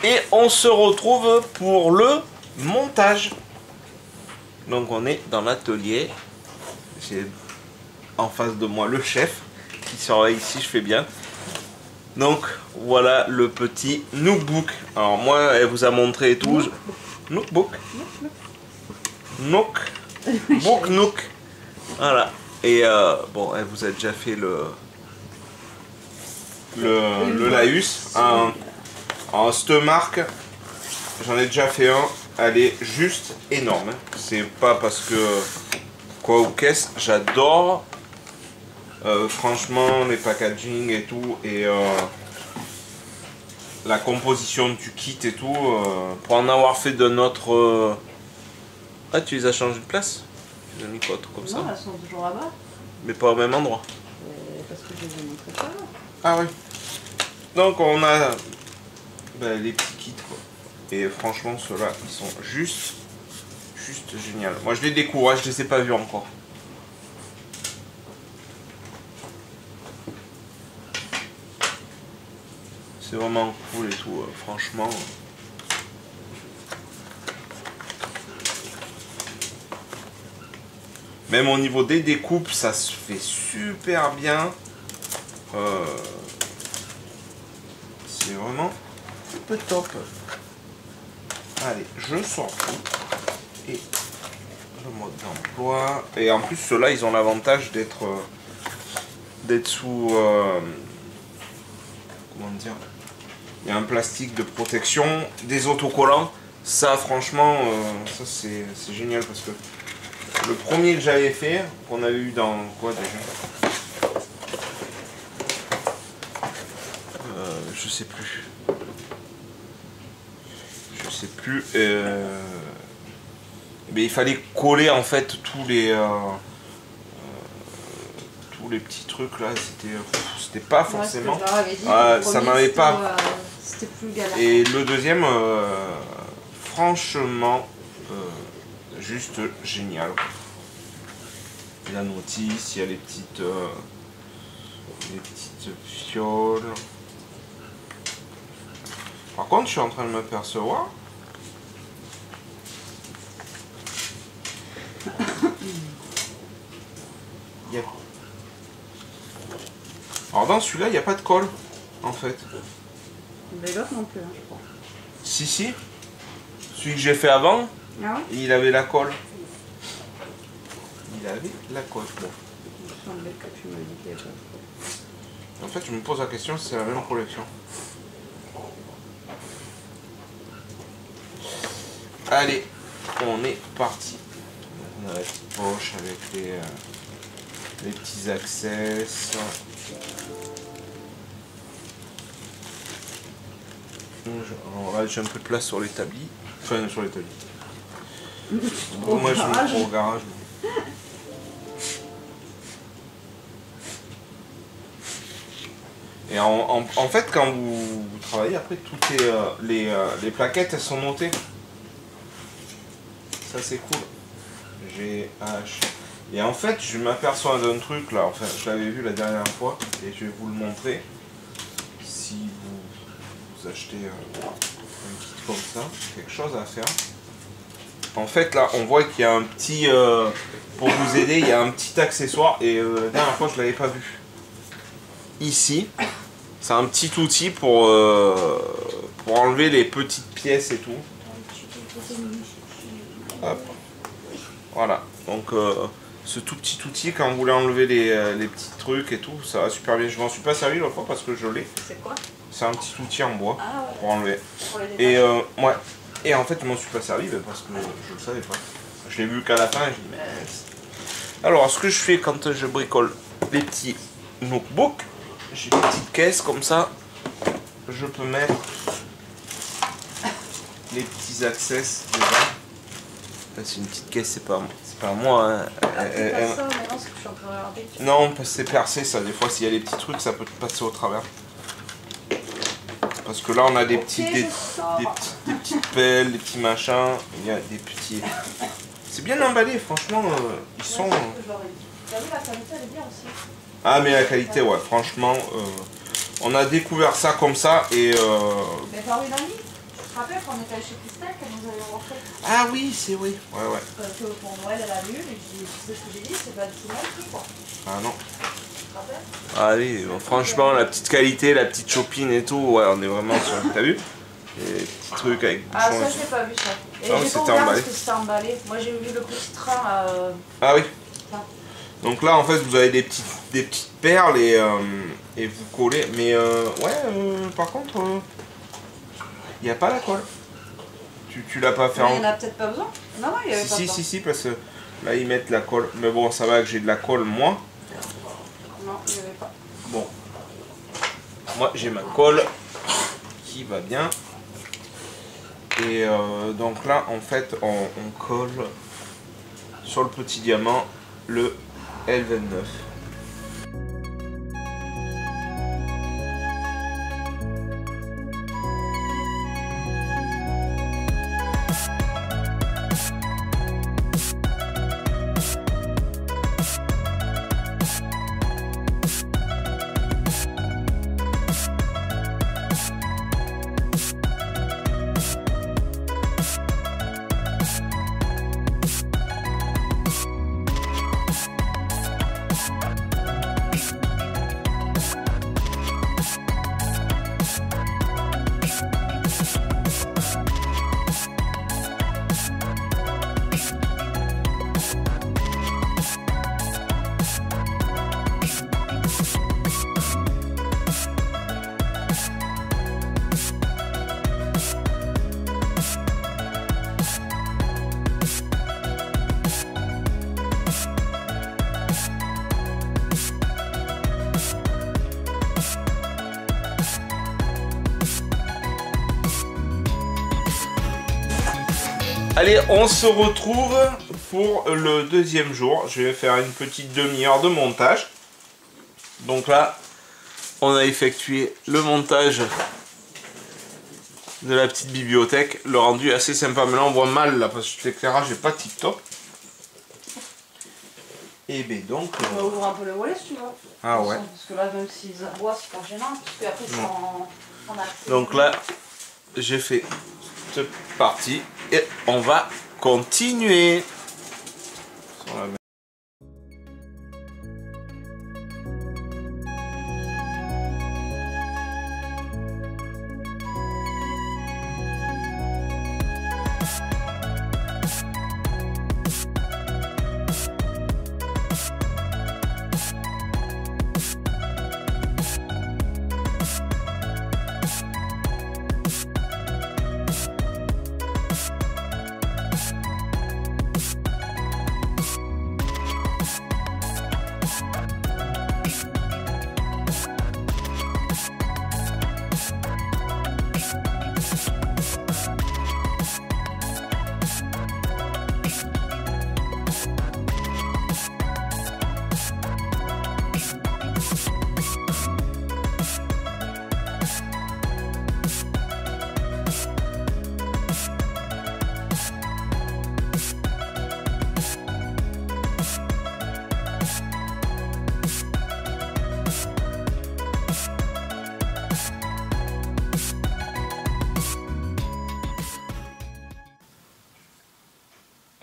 Et on se retrouve pour le montage. Donc on est dans l'atelier. J'ai en face de moi le chef qui surveille si je fais bien. Donc voilà le petit Nookbook. Alors moi elle vous a montré et tout. Nookbook. Nook. Voilà. Et bon, elle vous a déjà fait le laïus. En cette marque, j'en ai déjà fait un. Elle est juste énorme. C'est pas parce que quoi ou qu'est-ce. J'adore. Franchement, les packaging et tout. Et la composition du kit et tout. Pour en avoir fait de notre... Ah, tu les as changé de place? Tu les as mis quoi, comme ça? Non, elles sont toujours là-bas. Mais pas au même endroit. Parce que je les ai montrées pas là. Ah oui. Donc on a les petits kits quoi. Et franchement ceux-là ils sont juste génial. Moi je les découvre, je les ai pas vus encore. C'est vraiment cool et tout, franchement. Même au niveau des découpes, ça se fait super bien. C'est vraiment le top. Allez, je sors tout. Et le mode d'emploi. Et en plus, ceux-là, ils ont l'avantage d'être sous... comment dire? Il y a un plastique de protection, des autocollants. Ça, franchement, ça c'est génial parce que le premier que j'avais fait, qu'on avait eu dans quoi déjà? Je sais plus. Mais il fallait coller en fait tous les petits trucs là. C'était pas forcément. Ça m'avait pas. C'était plus galère. Et le deuxième, franchement, juste génial. La notice, il y a les petites fioles. Par contre, je suis en train de m'apercevoir. Alors dans celui-là, il n'y a pas de colle, en fait. Mais l'autre non plus, hein, je crois. Si. Celui que j'ai fait avant, ah ouais, il avait la colle. Il avait la colle. Bon. il me semblait que tu m'as dit qu'il n'y avait pas de colle. En fait, je me pose la question si c'est la même collection. Allez, on est parti. On a la petite poche avec les petits accès. Alors là, j'ai un peu de place sur l'établi. Enfin, sur l'établi. Moi, je vais au garage. Et en fait, quand vous travaillez, après, toutes les plaquettes, elles sont notées. Ça, c'est cool. GH. Et en fait, je m'aperçois d'un truc là. Enfin, je l'avais vu la dernière fois et je vais vous le montrer. Si vous achetez un kit comme ça, quelque chose à faire. En fait, là, on voit qu'il y a un petit. Pour vous aider, il y a un petit accessoire. Et la dernière fois, je l'avais pas vu. Ici, c'est un petit outil pour enlever les petites pièces et tout. Hop. Voilà. Donc, ce tout petit outil, quand vous voulez enlever les petits trucs et tout, ça va super bien. Je m'en suis pas servi l'autre fois parce que je l'ai. C'est quoi? C'est un petit outil en bois pour enlever. Pour les Et ouais. Et en fait, je m'en suis pas servi parce que je le savais pas. Je l'ai vu qu'à la fin. Et je dis, mais... Alors, ce que je fais quand je bricole les petits notebooks, j'ai des petites caisses comme ça. Je peux mettre les petits access dedans. C'est une petite caisse, c'est pas moi. Hein. C'est pas ça, mais non, c'est que je suis en train de regarder. Non, parce que c'est percé ça. Des fois, s'il y a des petits trucs, ça peut passer au travers. Parce que là, on a des petites pelles, des petits machins. Il y a des petits. C'est bien emballé, franchement. Ils sont. T'as vu, la qualité, elle est bien aussi. Ah, mais la qualité, ouais, franchement. On a découvert ça comme ça et. Mais par une amie, te rappelles quand on était allé chez Christelle, qu'elle nous avait offert Ah oui, c'est oui. Ouais, ouais. que pour Noël, elle a lu, et tu sais ce que j'ai dit, c'est pas du tout mal pris, quoi. Ah non. Tu te rappelles? Ah oui, bon, franchement, la petite qualité, la petite shopping et tout, ouais, on est vraiment sur. T'as vu? Les petits trucs avec Ah, bouchons ça, et je l'ai pas vu, ça. Et Ah, j'ai c'était pas ouvert emballé. parce que c'était emballé. Moi, j'ai vu le petit train. Ah oui. Ça. Donc là, en fait, vous avez des petites perles et vous collez. Mais par contre, il n'y a pas la colle. Tu l'as pas fait Mais il n'y en a peut-être pas besoin. Non, non, il n'y avait pas besoin. Si, parce que là, ils mettent la colle. Mais bon, ça va que j'ai de la colle, moi. Non, il n'y avait pas. Bon. Moi, j'ai ma colle qui va bien. Et donc là, en fait, on colle sur le petit diamant le L29. Allez, on se retrouve pour le deuxième jour. Je vais faire une petite demi-heure de montage. Donc là, on a effectué le montage de la petite bibliothèque. Le rendu est assez sympa. Mais là, on voit mal là parce que l'éclairage n'est pas tip top. Et ben donc. On va ouvrir un peu le volet si tu veux. Ah ouais. Parce que là, même s'ils aboient, c'est pas gênant. Parce qu'après, c'est en accès. Donc là, j'ai fait cette partie et on va continuer. Sur la...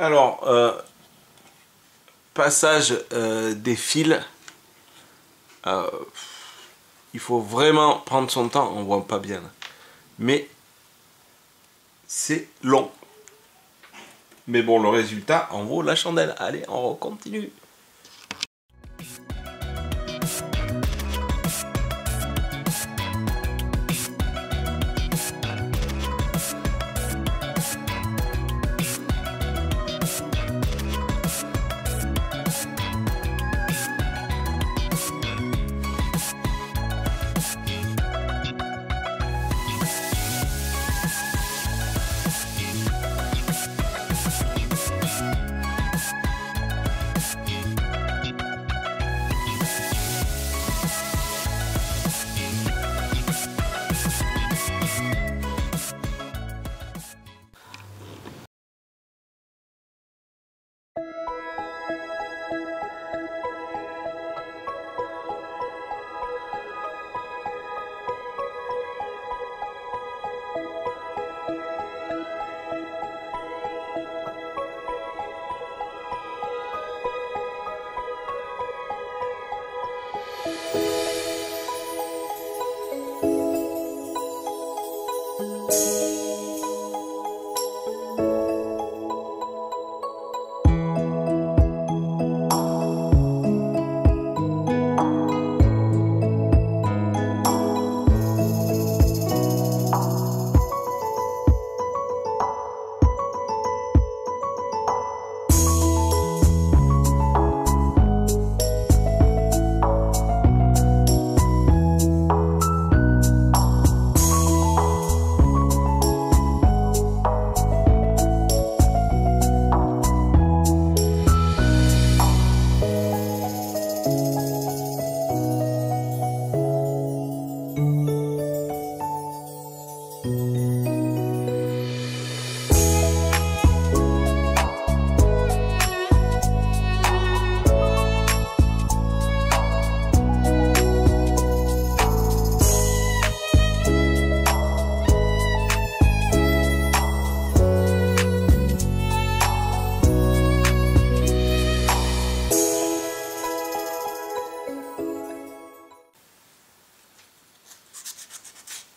Alors, passage des fils, il faut vraiment prendre son temps, on voit pas bien, mais c'est long. Mais bon, le résultat en vaut la chandelle. Allez, on continue.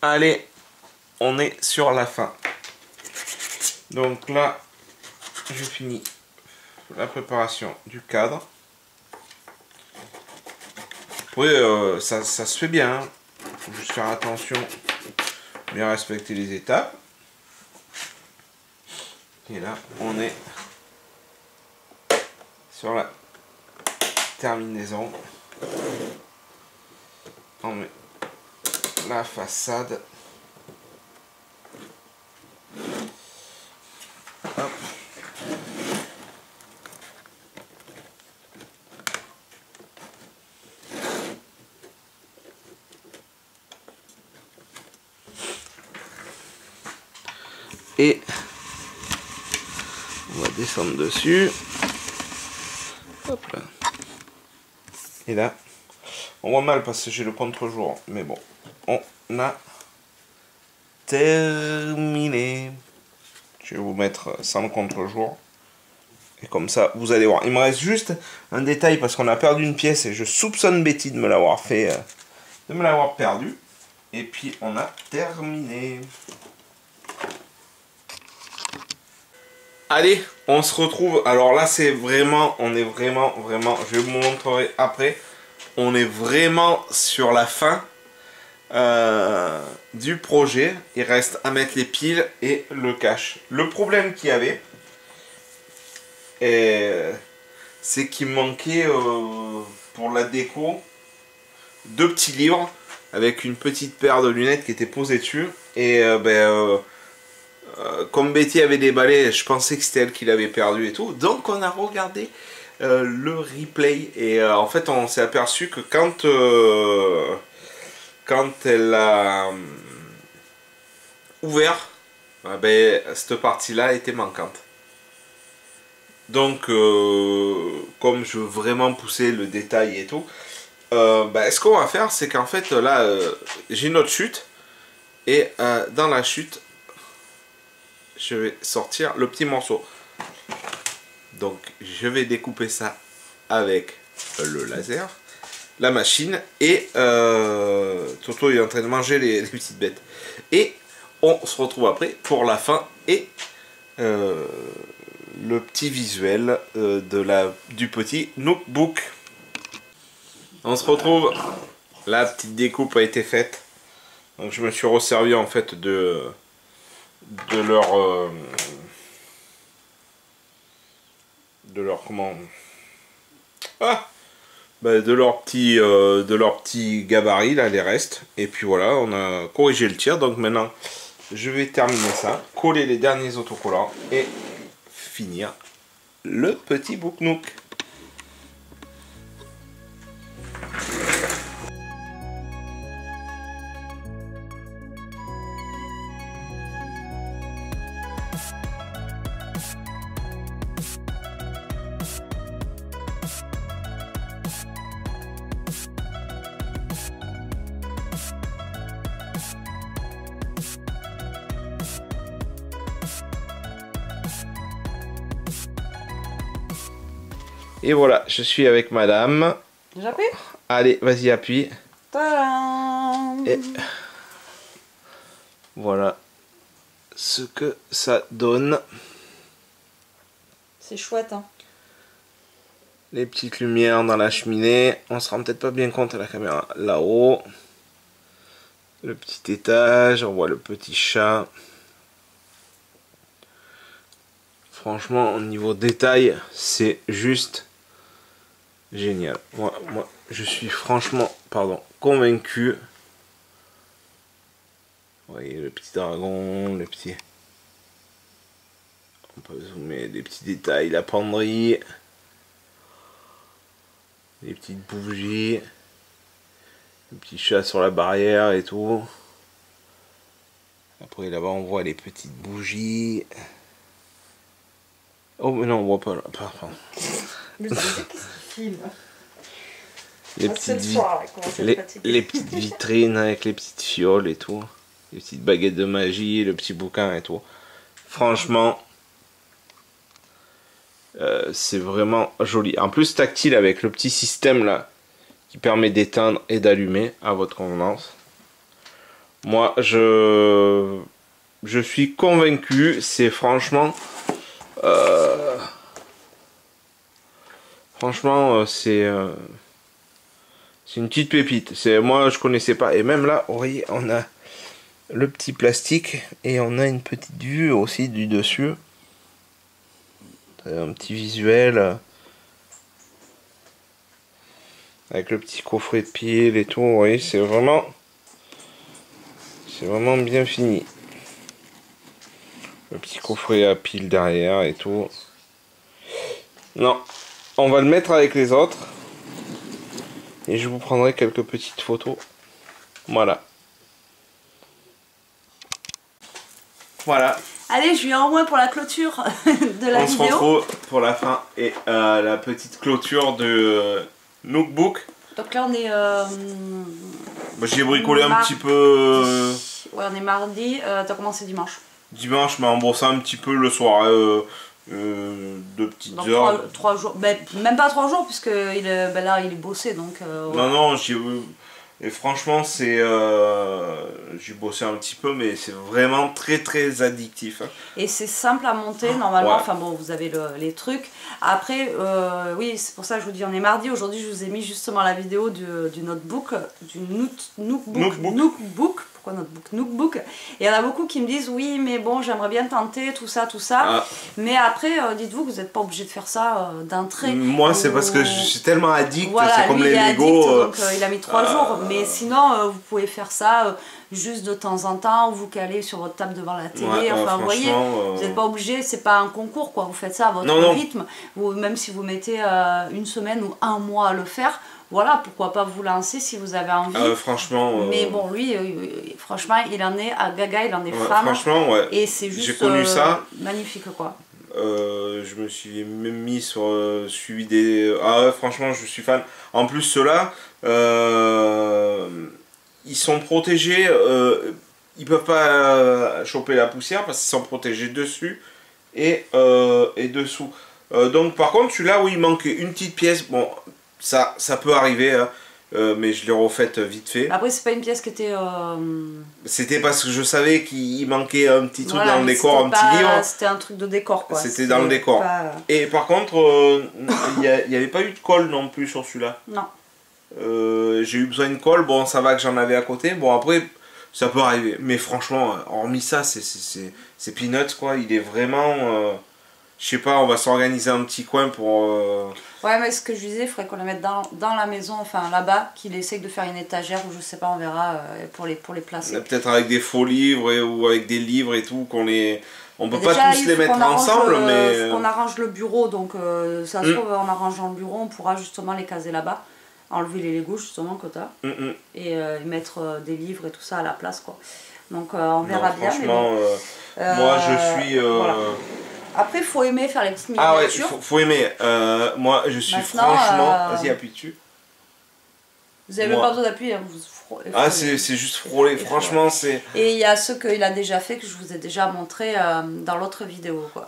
Allez, on est sur la fin. Donc là, je finis la préparation du cadre. Après, ça se fait bien. Hein. Faut juste faire attention, bien respecter les étapes. Et là, on est sur la terminaison. On met la façade. Hop. Et on va descendre dessus. Hop là. Et là, on voit mal parce que j'ai le contre-jour. Mais bon, on a terminé. Je vais vous mettre sans le contre-jour. Et comme ça, vous allez voir. Il me reste juste un détail parce qu'on a perdu une pièce et je soupçonne Betty de me l'avoir fait, de me l'avoir perdu. Et puis on a terminé. Allez, on se retrouve. Alors là, c'est vraiment, on est vraiment, je vous montrerai après. On est vraiment sur la fin du projet. Il reste à mettre les piles et le cache. Le problème qu'il y avait, c'est qu'il manquait pour la déco 2 petits livres avec une petite paire de lunettes qui était posée dessus. Et comme Betty avait déballé, je pensais que c'était elle qui l'avait perdu et tout. Donc on a regardé le replay et en fait on s'est aperçu que quand elle a ouvert, cette partie-là était manquante. Donc comme je veux vraiment pousser le détail et tout, ce qu'on va faire, c'est qu'en fait là j'ai une autre chute et dans la chute je vais sortir le petit morceau. Donc je vais découper ça avec le laser, la machine et Toto est en train de manger les petites bêtes. Et on se retrouve après pour la fin et le petit visuel du petit notebook. On se retrouve, la petite découpe a été faite. Donc je me suis resservi en fait de leur comment de leur petit gabarit là, les restes. Et puis voilà, on a corrigé le tir. Donc maintenant je vais terminer ça, coller les derniers autocollants et finir le petit Book Nook. Et voilà, je suis avec madame. J'appuie. Allez, vas-y, appuie. Tadam. Et voilà ce que ça donne. C'est chouette, hein. Les petites lumières dans la cheminée. On se rend peut-être pas bien compte à la caméra. Là-haut. Le petit étage. On voit le petit chat. Franchement, au niveau détail, c'est juste génial. Moi, je suis franchement, convaincu. Vous voyez le petit dragon, le petit... On peut zoomer les petits détails, la penderie. Les petites bougies. Le petit chat sur la barrière et tout. Après là-bas on voit les petites bougies. Oh mais non on voit pas là, pardon. Mais qu'est-ce qu'il filme? Les petites vitrines avec les petites fioles et tout. Les petites baguettes de magie, le petit bouquin et tout. Franchement, c'est vraiment joli. En plus tactile avec le petit système là qui permet d'éteindre et d'allumer à votre convenance. Moi, je suis convaincu. C'est franchement... franchement, c'est une petite pépite. Moi, je connaissais pas. Et même là, vous voyez, on a le petit plastique et on a une petite vue aussi du dessus. Un petit visuel avec le petit coffret de pile et tout. Vous voyez, c'est vraiment bien fini. Le petit coffret à pile derrière et tout. Non, on va le mettre avec les autres. Et je vous prendrai quelques petites photos. Voilà. Voilà. Allez, je viens au moins pour la clôture de la vidéo. On se retrouve pour la fin et la petite clôture de Nookbook. Donc là, on est... J'ai bricolé un petit peu... Ouais, on est mardi. T'as commencé dimanche. Dimanche, mais en brossant un petit peu le soir. 2 petites donc, heures. 3 jours. Ben, même pas 3 jours, puisque là, il est bossé. Donc, ouais. Non, et franchement, j'ai bossé un petit peu, mais c'est vraiment très addictif. Hein. Et c'est simple à monter, normalement. Ouais. Enfin bon, vous avez les trucs. Après, oui, c'est pour ça que je vous dis, on est mardi. Aujourd'hui, je vous ai mis justement la vidéo du notebook, du Nookbook. Pourquoi notebook? Nookbook. Et il y en a beaucoup qui me disent, oui, mais bon, j'aimerais bien tenter tout ça. Ah. Mais après, dites-vous que vous n'êtes pas obligé de faire ça d'un trait. Moi, c'est parce que je suis tellement addict, voilà, c'est comme lui, les Lego. donc il a mis 3 jours. Mais sinon, vous pouvez faire ça juste de temps en temps, vous calez sur votre table devant la télé. Enfin, vous voyez, vous n'êtes pas obligé, c'est pas un concours, quoi. Vous faites ça à votre rythme. Même si vous mettez 1 semaine ou 1 mois à le faire, voilà, pourquoi pas vous lancer si vous avez envie. Franchement. Mais bon, lui, franchement, il en est à gaga, il en est fan. Franchement, ouais. Et c'est juste j'ai connu ça. Magnifique, quoi. Je me suis même mis sur suivi des... Ah ouais, franchement, je suis fan. En plus, ceux-là, ils sont protégés. Ils peuvent pas choper la poussière parce qu'ils sont protégés dessus et dessous. Donc, par contre, celui-là, où il manque une petite pièce, bon, ça peut arriver, hein, mais je l'ai refaite vite fait. Après, c'est pas une pièce qui était... C'était parce que je savais qu'il manquait un petit truc dans le décor, un petit livre. C'était un truc de décor, quoi. C'était dans le décor. Pas... Et par contre, il n'y avait pas eu de colle non plus sur celui-là. Non. J'ai eu besoin de colle, bon, ça va que j'en avais à côté. Bon, après, ça peut arriver. Mais franchement, hormis ça, c'est peanuts, quoi. Il est vraiment... je sais pas, on va s'organiser un petit coin pour... Ouais, mais ce que je disais, il faudrait qu'on le mette dans la maison, enfin là-bas, qu'il essaye de faire une étagère, ou je sais pas, on verra, pour les placer. Peut-être avec des faux livres ou avec des livres et tout, on peut pas tous les mettre ensemble, mais... Il faut qu'on arrange le bureau, donc ça se trouve, en arrangeant le bureau, on pourra justement les caser là-bas, enlever les Legos justement que t'as, et mettre des livres et tout ça à la place, quoi. Donc on verra bien. Franchement, mais bon, moi je suis... Voilà. Après, il faut aimer faire les petites miniatures. Ah ouais, faut aimer. Moi, je suis franchement... Vas-y, appuie dessus. Vous avez même pas besoin d'appuyer. Ah, c'est juste frôler. Franchement, c'est... Et il y a ceux qu'il a déjà fait, que je vous ai déjà montré dans l'autre vidéo, quoi.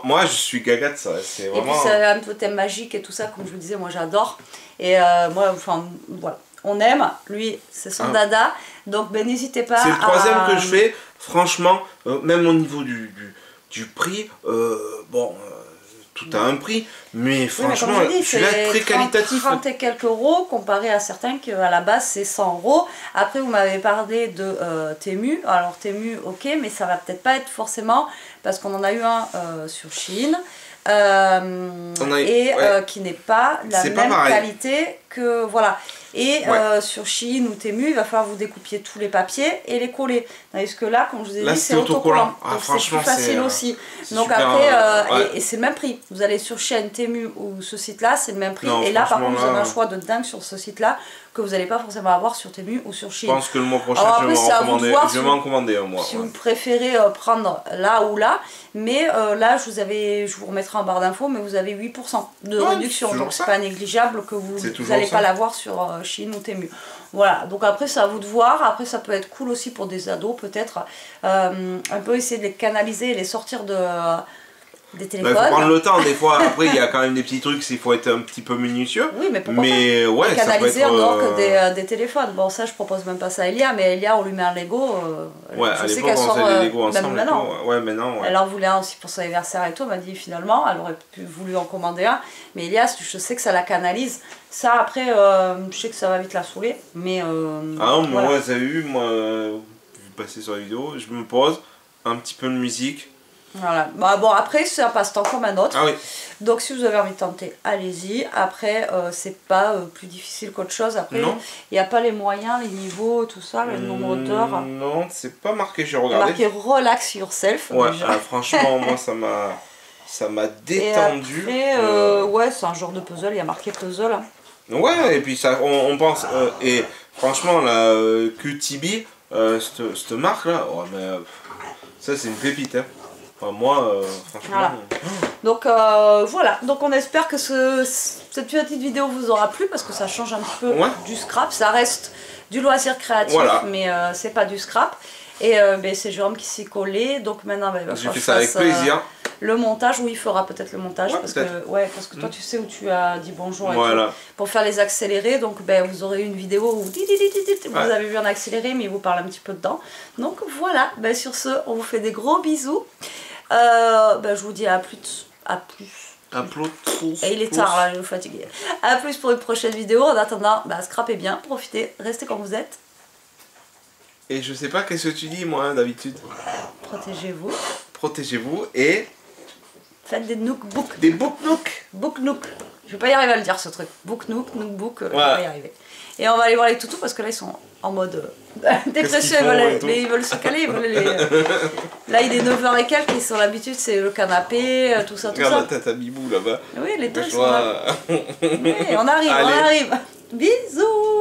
Moi, je suis gaga de ça. Vraiment... Et puis, c'est un peu thème magique et tout ça, comme je vous disais, moi, j'adore. Et moi, enfin, voilà. On aime. Lui, c'est son dada. Donc, ben, n'hésitez pas à... C'est le 3e que je fais. Franchement, même au niveau du prix, bon, tout a un prix, mais franchement, celui-là est très qualitatif. 30 et quelques euros, comparé à certains qui à la base c'est 100 euros. Après, vous m'avez parlé de Temu. Alors, Temu, ok, mais ça va peut-être pas être forcément, parce qu'on en a eu un sur Shein. Qui n'est pas la même qualité que voilà. Et sur Shein ou Temu, il va falloir vous découpiez tous les papiers et les coller. Tandis que là, comme je vous ai dit, c'est autocollant. Donc c'est plus facile aussi. Donc après, et c'est le même prix. Vous allez sur Shein, Temu ou ce site-là, c'est le même prix. Et là, par contre, vous avez un choix de dingue sur ce site-là que vous n'allez pas forcément avoir sur Temu ou sur Shein. Je pense que le mois prochain, je vais m'en commander un mois. Si vous préférez prendre là ou là, mais là, je vous remettrai en barre d'infos, mais vous avez 8% de réduction. Donc c'est pas négligeable que vous n'allez pas l'avoir sur Shein ou Temu. Voilà, donc après c'est à vous de voir. Après ça peut être cool aussi pour des ados peut-être. Un peu essayer de les canaliser et les sortir de des téléphones. Il faut prendre le temps des fois. Après, il y a quand même des petits trucs, il faut être un petit peu minutieux. Oui, mais pourquoi pas ouais, canaliser en dehors que des téléphones. Bon, ça, je propose même pas ça à Elia, mais Elia, on lui met un Lego. Ouais, je à sais l'époque, on faisait les Lego ensemble. Maintenant. Ouais, maintenant. Ouais. Elle en voulait un aussi pour son anniversaire et tout. Elle m'a dit finalement, elle aurait voulu en commander un. Mais Elia, je sais que ça la canalise. Ça, après, je sais que ça va vite la saouler. Mais. Ah non, mais voilà. Moi, vous avez vu, moi, vous passez sur la vidéo, je me pose un petit peu de musique. Voilà. Bah, bon, après, c'est un passe-temps comme un autre. Ah oui. Donc, si vous avez envie de tenter, allez-y. Après, c'est pas plus difficile qu'autre chose. Après, il n'y a pas les moyens, les niveaux, tout ça, le nombre d'heures. Non, c'est pas marqué, j'ai regardé. C'est marqué relax yourself. Ouais, franchement, moi, ça m'a détendu. Et après, ouais, c'est un genre de puzzle, il y a marqué puzzle. Hein. Ouais, et puis ça, on pense. Et franchement, la QTB, cette marque-là, oh, mais, ça, c'est une pépite. Hein. Enfin, moi, franchement... Voilà. Donc voilà, donc on espère que cette petite vidéo vous aura plu parce que ça change un petit peu du scrap. Ça reste du loisir créatif, mais c'est pas du scrap. Et ben, c'est Jérôme qui s'y collait, donc maintenant ben, j'ai fait ça avec plaisir. Le montage, oui, il fera peut-être le montage parce que toi tu sais où tu as dit bonjour et tout, pour faire les accélérés. Donc ben, vous aurez une vidéo où vous avez vu en accéléré, mais il vous parle un petit peu dedans. Donc voilà, ben, sur ce, on vous fait des gros bisous. Ben, je vous dis à plus. Et il est tard là, je suis fatiguée. À plus pour une prochaine vidéo. En attendant, ben, scrapez bien, profitez, restez comme vous êtes. Et je sais pas qu'est-ce que tu dis moi d'habitude. Protégez-vous. Protégez-vous et... Faites des nook-book. Des book-nook. Book-nook. Je vais pas y arriver à le dire ce truc. Book-nook, nook-book, je vais pas y arriver. Et on va aller voir les toutous parce que là ils sont en mode dépression, ils veulent se caler. Là il est 9h et quelques, ils sont l'habitude, c'est le canapé, tout ça. Regarde la tête à Bibou là-bas. Oui, les deux sont là. Oui, on arrive. Bisous.